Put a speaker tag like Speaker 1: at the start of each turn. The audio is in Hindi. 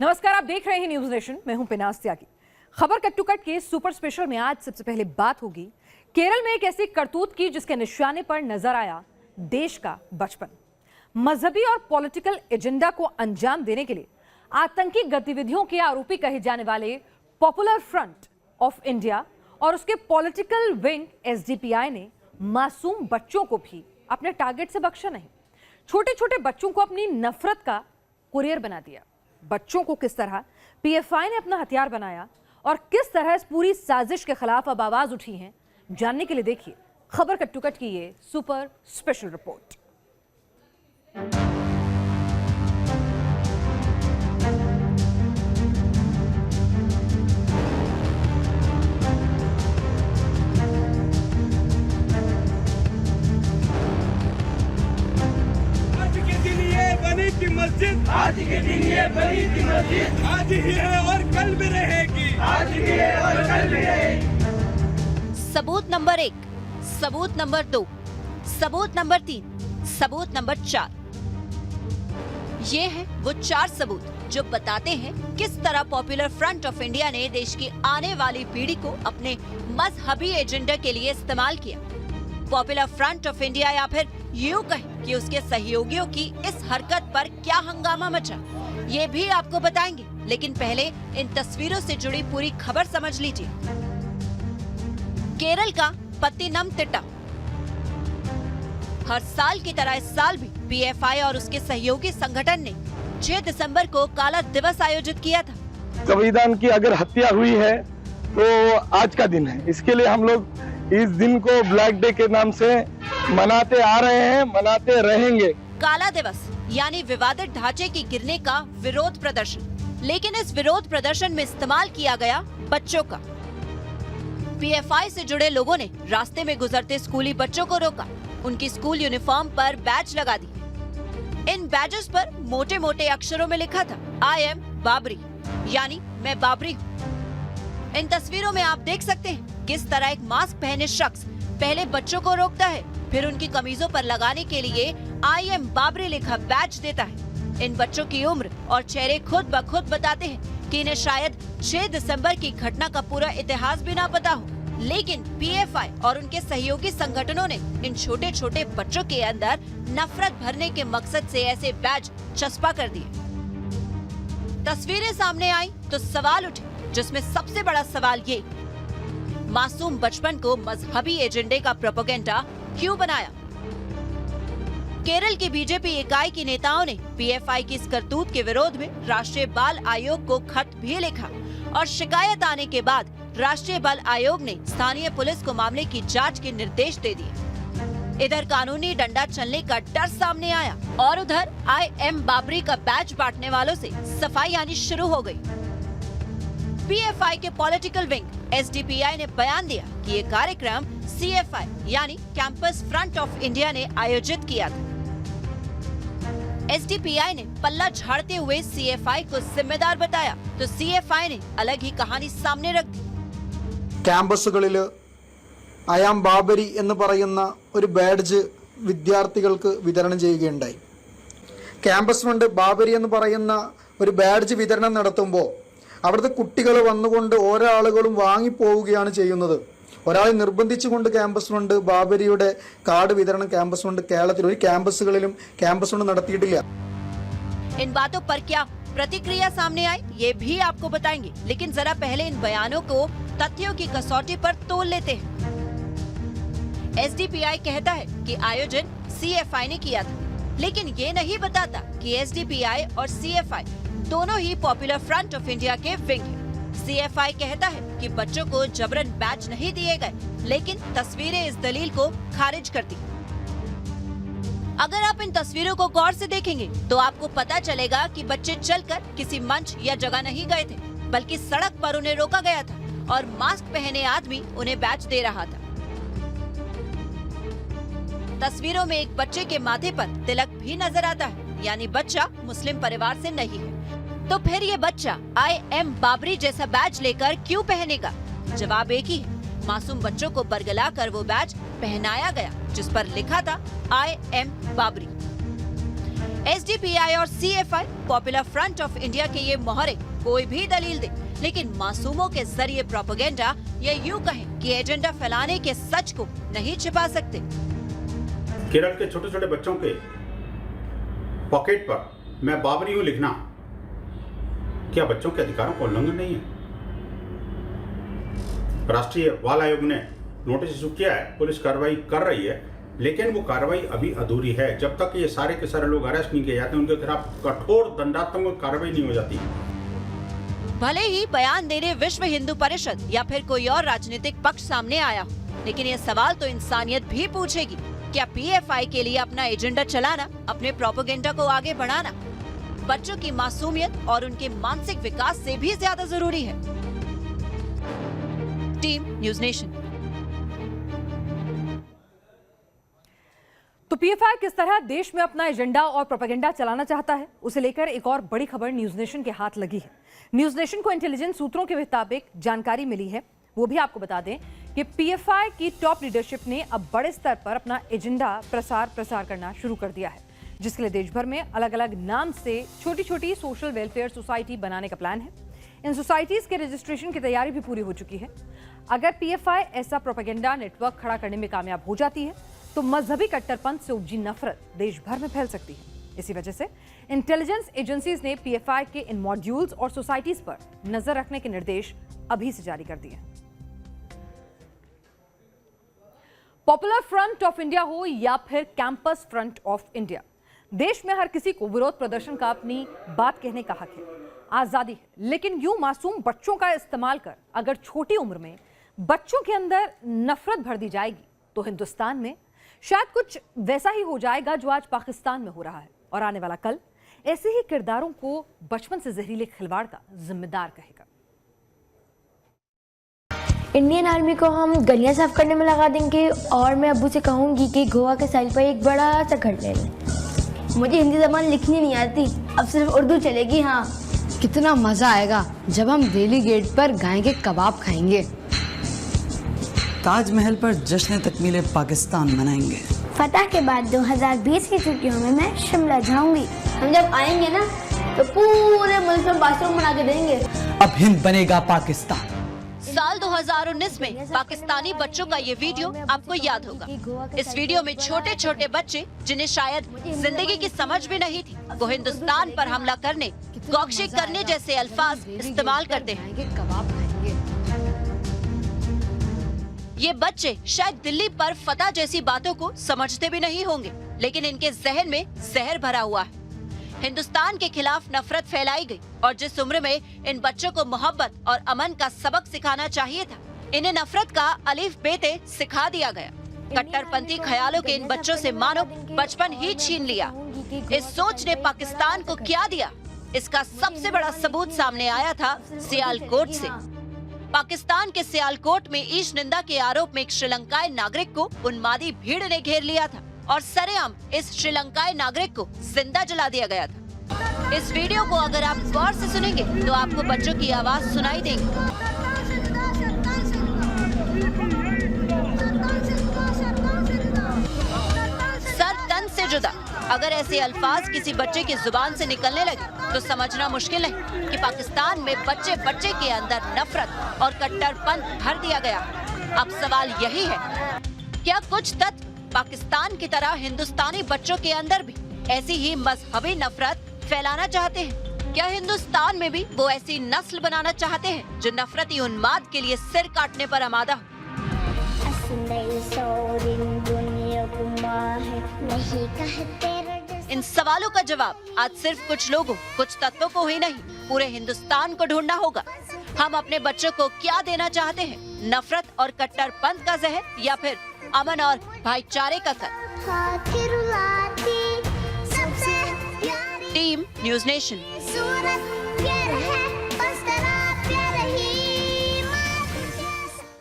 Speaker 1: नमस्कार, आप देख रहे हैं न्यूज नेशन। मैं हूं पिनाज त्यागी। खबर कट टू कट के सुपर स्पेशल में आज सबसे पहले बात होगी केरल में एक ऐसी करतूत की जिसके निशाने पर नजर आया देश का बचपन। मजहबी और पॉलिटिकल एजेंडा को अंजाम देने के लिए आतंकी गतिविधियों के आरोपी कहे जाने वाले पॉपुलर फ्रंट ऑफ इंडिया और उसके पॉलिटिकल विंग एसडीपीआई ने मासूम बच्चों को भी अपने टारगेट से बख्शा नहीं। छोटे छोटे बच्चों को अपनी नफरत का कुरियर बना दिया। बच्चों को किस तरह पीएफआई ने अपना हथियार बनाया और किस तरह इस पूरी साजिश के खिलाफ अब आवाज उठी है, जानने के लिए देखिए खबर कट टू कट की ये सुपर स्पेशल रिपोर्ट।
Speaker 2: मस्जिद आज के दिन ये बनी थी मस्जिद, आज ही है और कल भी रहेगी, आज ही है और कल भी रहेगी।
Speaker 3: सबूत नंबर 1, सबूत नंबर 2, सबूत नंबर 3, सबूत नंबर 4। ये है वो 4 सबूत जो बताते हैं किस तरह पॉपुलर फ्रंट ऑफ इंडिया ने देश की आने वाली पीढ़ी को अपने मजहबी एजेंडा के लिए इस्तेमाल किया। पॉपुलर फ्रंट ऑफ इंडिया या फिर यूं कहें कि उसके सहयोगियों की इस हरकत पर क्या हंगामा मचा, ये भी आपको बताएंगे। लेकिन पहले इन तस्वीरों से जुड़ी पूरी खबर समझ लीजिए। केरल का पत्तिनमतिट्टा। हर साल की तरह इस साल भी पीएफआई और उसके सहयोगी संगठन ने 6 दिसंबर को काला दिवस आयोजित किया था।
Speaker 4: संविधान की अगर हत्या हुई है तो आज का दिन है। इसके लिए हम लोग इस दिन को ब्लैक डे के नाम से मनाते आ रहे हैं, मनाते रहेंगे।
Speaker 3: काला दिवस यानी विवादित ढांचे की गिरने का विरोध प्रदर्शन, लेकिन इस विरोध प्रदर्शन में इस्तेमाल किया गया बच्चों का। पीएफआई से जुड़े लोगों ने रास्ते में गुजरते स्कूली बच्चों को रोका, उनकी स्कूल यूनिफॉर्म पर बैज लगा दी। इन बैजेस पर मोटे मोटे अक्षरों में लिखा था आई एम बाबरी, यानी मैं बाबरी हूँ। इन तस्वीरों में आप देख सकते हैं किस तरह एक मास्क पहने शख्स पहले बच्चों को रोकता है, फिर उनकी कमीजों पर लगाने के लिए आई एम बाबरी लिखा बैज देता है। इन बच्चों की उम्र और चेहरे खुद ब खुद बताते हैं कि इन्हें शायद 6 दिसंबर की घटना का पूरा इतिहास भी ना पता हो, लेकिन पीएफआई और उनके सहयोगी संगठनों ने इन छोटे छोटे बच्चों के अंदर नफरत भरने के मकसद से ऐसे बैज चस्पा कर दिए। तस्वीरें सामने आई तो सवाल उठे, जिसमें सबसे बड़ा सवाल ये, मासूम बचपन को मजहबी एजेंडे का प्रोपेगेंडा क्यों बनाया? केरल की बीजेपी इकाई की नेताओं ने पीएफआई की इस करतूत के विरोध में राष्ट्रीय बाल आयोग को खत भी लिखा और शिकायत आने के बाद राष्ट्रीय बाल आयोग ने स्थानीय पुलिस को मामले की जांच के निर्देश दे दिए। इधर कानूनी डंडा चलने का डर सामने आया और उधर आई एम बाबरी का बैज बांटने वालों से सफाई आनी शुरू हो गई। पीएफआई के पॉलिटिकल विंग एसडीपीआई ने बयान दिया कि ये कार्यक्रम सीएफआई यानी कैंपस फ्रंट ऑफ इंडिया ने आयोजित किया था। एसडीपीआई ने पल्ला झाड़ते हुए सीएफआई को जिम्मेदार बताया तो सीएफआई ने अलग ही कहानी सामने रख दी।
Speaker 5: ക്യാമ്പസുകളിൽ അയാം ബാബരി എന്ന് പറയുന്ന ഒരു ബാഡ്ജ് വിദ്യാർത്ഥികൾക്ക് വിതരണം ചെയ്യുകയുണ്ടായി. ക്യാമ്പസ് ഫ്രണ്ട് ബാബരി എന്ന് പറയുന്ന ഒരു ബാഡ്ജ് വിതരണം നടത്തുമ്പോൾ അവിടുത്തെ കുട്ടികൾ വന്നുകൊണ്ട് ഓരോ ആളുകളും വാങ്ങിപ്പോവുകയാണ് ചെയ്യുന്നത്. ഒരാളെ നിർബന്ധിച്ചുകൊണ്ട് ക്യാമ്പസ് ഫ്രണ്ട് ബാബരിയുടെ കാർഡ് വിതരണം ക്യാമ്പസ് ഫ്രണ്ട് കേരളത്തിൽ ഒരു ക്യാമ്പസുകളിലും ക്യാമ്പസ് ഫ്രണ്ട് നടത്തിയിട്ടില്ല.
Speaker 3: इन बातों पर क्या प्रतिक्रिया सामने आई ये भी आपको बताएंगे, लेकिन जरा पहले इन बयानों को तथ्यों की कसौटी पर तोल लेते हैं। एसडीपीआई कहता है कि आयोजन सीएफआई ने किया था, लेकिन ये नहीं बताता कि एसडीपीआई और सीएफआई दोनों ही पॉपुलर फ्रंट ऑफ इंडिया के विंग हैं। सीएफआई कहता है कि बच्चों को जबरन बैच नहीं दिए गए, लेकिन तस्वीरें इस दलील को खारिज करती। अगर आप इन तस्वीरों को गौर से देखेंगे तो आपको पता चलेगा कि बच्चे चलकर किसी मंच या जगह नहीं गए थे, बल्कि सड़क पर उन्हें रोका गया था और मास्क पहने आदमी उन्हें बैच दे रहा था। तस्वीरों में एक बच्चे के माथे पर तिलक भी नजर आता है, यानी बच्चा मुस्लिम परिवार से नहीं है। तो फिर ये बच्चा आई एम बाबरी जैसा बैच लेकर क्यों पहनेगा? जवाब एक ही है, मासूम बच्चों को बरगला कर वो बैच पहनाया गया जिस पर लिखा था आई एम बाबरी। एसडीपीआई और CFI popular front of India के ये मोहरे कोई भी दलील दे, लेकिन मासूमों के जरिए प्रोपेगेंडा या यूं कहें कि एजेंडा फैलाने के सच को नहीं छिपा सकते।
Speaker 6: केरल के छोटे छोटे बच्चों के पॉकेट पर मैं बाबरी हूं लिखना क्या बच्चों के अधिकारों का उल्लंघन नहीं है? राष्ट्रीय बाल आयोग ने नोटिस इशू किया है, पुलिस कार्रवाई कर रही है, लेकिन वो कार्रवाई अभी अधूरी है। जब तक ये सारे के सारे लोग अरेस्ट नहीं किए जाते, उनके खिलाफ कठोर दंडात्मक कार्रवाई नहीं हो जाती।
Speaker 3: भले ही बयान देने विश्व हिंदू परिषद या फिर कोई और राजनीतिक पक्ष सामने आया हो, लेकिन ये सवाल तो इंसानियत भी पूछेगी। क्या पीएफआई के लिए अपना एजेंडा चलाना, अपने प्रोपेगेंडा को आगे बढ़ाना, बच्चों की मासूमियत और उनके मानसिक विकास से भी ज्यादा जरूरी है? Team news nation.
Speaker 1: तो पीएफआई किस तरह देश में अपना एजेंडा और प्रोपेगेंडा चलाना चाहता है, उसे लेकर एक और बड़ी खबर न्यूज़ नेशन के हाथ लगी है। न्यूज़ नेशन को इंटेलिजेंस सूत्रों के मुताबिक जानकारी मिली है, वो भी आपको बता दें कि पीएफआई की टॉप लीडरशिप ने अब बड़े स्तर पर अपना एजेंडा प्रसार करना शुरू कर दिया है, जिसके लिए देश भर में अलग अलग नाम से छोटी छोटी सोशल वेलफेयर सोसाइटी बनाने का प्लान है। इन सोसाइटीज के रजिस्ट्रेशन की तैयारी भी पूरी हो चुकी है। अगर पीएफआई ऐसा प्रोपेगेंडा नेटवर्क खड़ा करने में कामयाब हो जाती है तो मजहबी कट्टरपंथ से उपजी नफरत देश भर में फैल सकती है। इसी वजह से इंटेलिजेंस एजेंसीज ने पीएफआई के इन मॉड्यूल्स और सोसाइटीज पर नजर रखने के निर्देश अभी से जारी कर दिए हैं। पॉपुलर फ्रंट ऑफ इंडिया हो या फिर कैंपस फ्रंट ऑफ इंडिया, देश में हर किसी को विरोध प्रदर्शन का अपनी बात कहने का हक है, आजादी है, लेकिन यूं मासूम बच्चों का इस्तेमाल कर अगर छोटी उम्र में बच्चों के अंदर नफरत भर दी जाएगी तो हिंदुस्तान में शायद कुछ वैसा ही हो जाएगा जो आज पाकिस्तान में हो रहा है, और आने वाला कल ऐसे ही किरदारों को बचपन से जहरीले खिलवाड़ का जिम्मेदार कहेगा।
Speaker 7: इंडियन आर्मी को हम गलियां साफ करने में लगा देंगे और मैं अब्बू से कहूंगी कि गोवा के साइड पर एक बड़ा सा घर ले लें। मुझे हिंदी ज़बान लिखनी नहीं आती, अब सिर्फ उर्दू चलेगी। हाँ,
Speaker 8: कितना मजा आएगा जब हम दिल्ली गेट पर गाय के कबाब खाएंगे,
Speaker 9: ताजमहल पर जश्न तकमील पाकिस्तान मनाएंगे।
Speaker 7: फतह के बाद 2020 की छुट्टियों में मैं शिमला जाऊंगी। हम जब आएंगे ना तो पूरे मुल्क में बाथरूम बना के देंगे।
Speaker 9: अब हिंद बनेगा पाकिस्तान।
Speaker 3: साल 2019 में पाकिस्तानी बच्चों का ये वीडियो आपको याद होगा। इस वीडियो में छोटे छोटे बच्चे, जिन्हें शायद जिंदगी की समझ भी नहीं थी, वो हिंदुस्तान पर हमला करने, गौशिक करने जैसे अल्फाज इस्तेमाल करते हैं।
Speaker 8: कबाब खाएंगे।
Speaker 3: ये बच्चे शायद दिल्ली पर फतह जैसी बातों को समझते भी नहीं होंगे, लेकिन इनके जहन में जहर भरा हुआ है। हिंदुस्तान के खिलाफ नफरत फैलाई गई और जिस उम्र में इन बच्चों को मोहब्बत और अमन का सबक सिखाना चाहिए था, इन्हें नफरत का अलिफ बेते सिखा दिया गया। कट्टरपंथी ख्यालों के इन बच्चों से मानो बचपन ही छीन लिया। इस सोच ने पाकिस्तान को क्या दिया, इसका सबसे बड़ा सबूत सामने आया था सियालकोट से। पाकिस्तान के सियालकोट में ईश निंदा के आरोप में एक श्रीलंकाई नागरिक को उन्मादी भीड़ ने घेर लिया था और सरेआम इस श्रीलंकाई नागरिक को जिंदा जला दिया गया था। इस वीडियो को अगर आप गौर से सुनेंगे तो आपको बच्चों की आवाज सुनाई देगी। सर तन से जुदा, अगर ऐसे अल्फाज किसी बच्चे की जुबान से निकलने लगे तो समझना मुश्किल नहीं कि पाकिस्तान में बच्चे बच्चे के अंदर नफरत और कट्टरपंथ भर दिया गया। अब सवाल यही है, क्या कुछ तत्व पाकिस्तान की तरह हिंदुस्तानी बच्चों के अंदर भी ऐसी ही मजहबी नफरत फैलाना चाहते हैं? क्या हिंदुस्तान में भी वो ऐसी नस्ल बनाना चाहते हैं जो नफरती उन्माद के लिए सिर काटने पर आमादा हो? इन सवालों का जवाब आज सिर्फ कुछ लोगों, कुछ तत्वों को ही नहीं, पूरे हिंदुस्तान को ढूंढना होगा। हम अपने बच्चों को क्या देना चाहते हैं, नफरत और कट्टरपंथ का जहर या फिर अमन और भाईचारे का कर? Team news nation.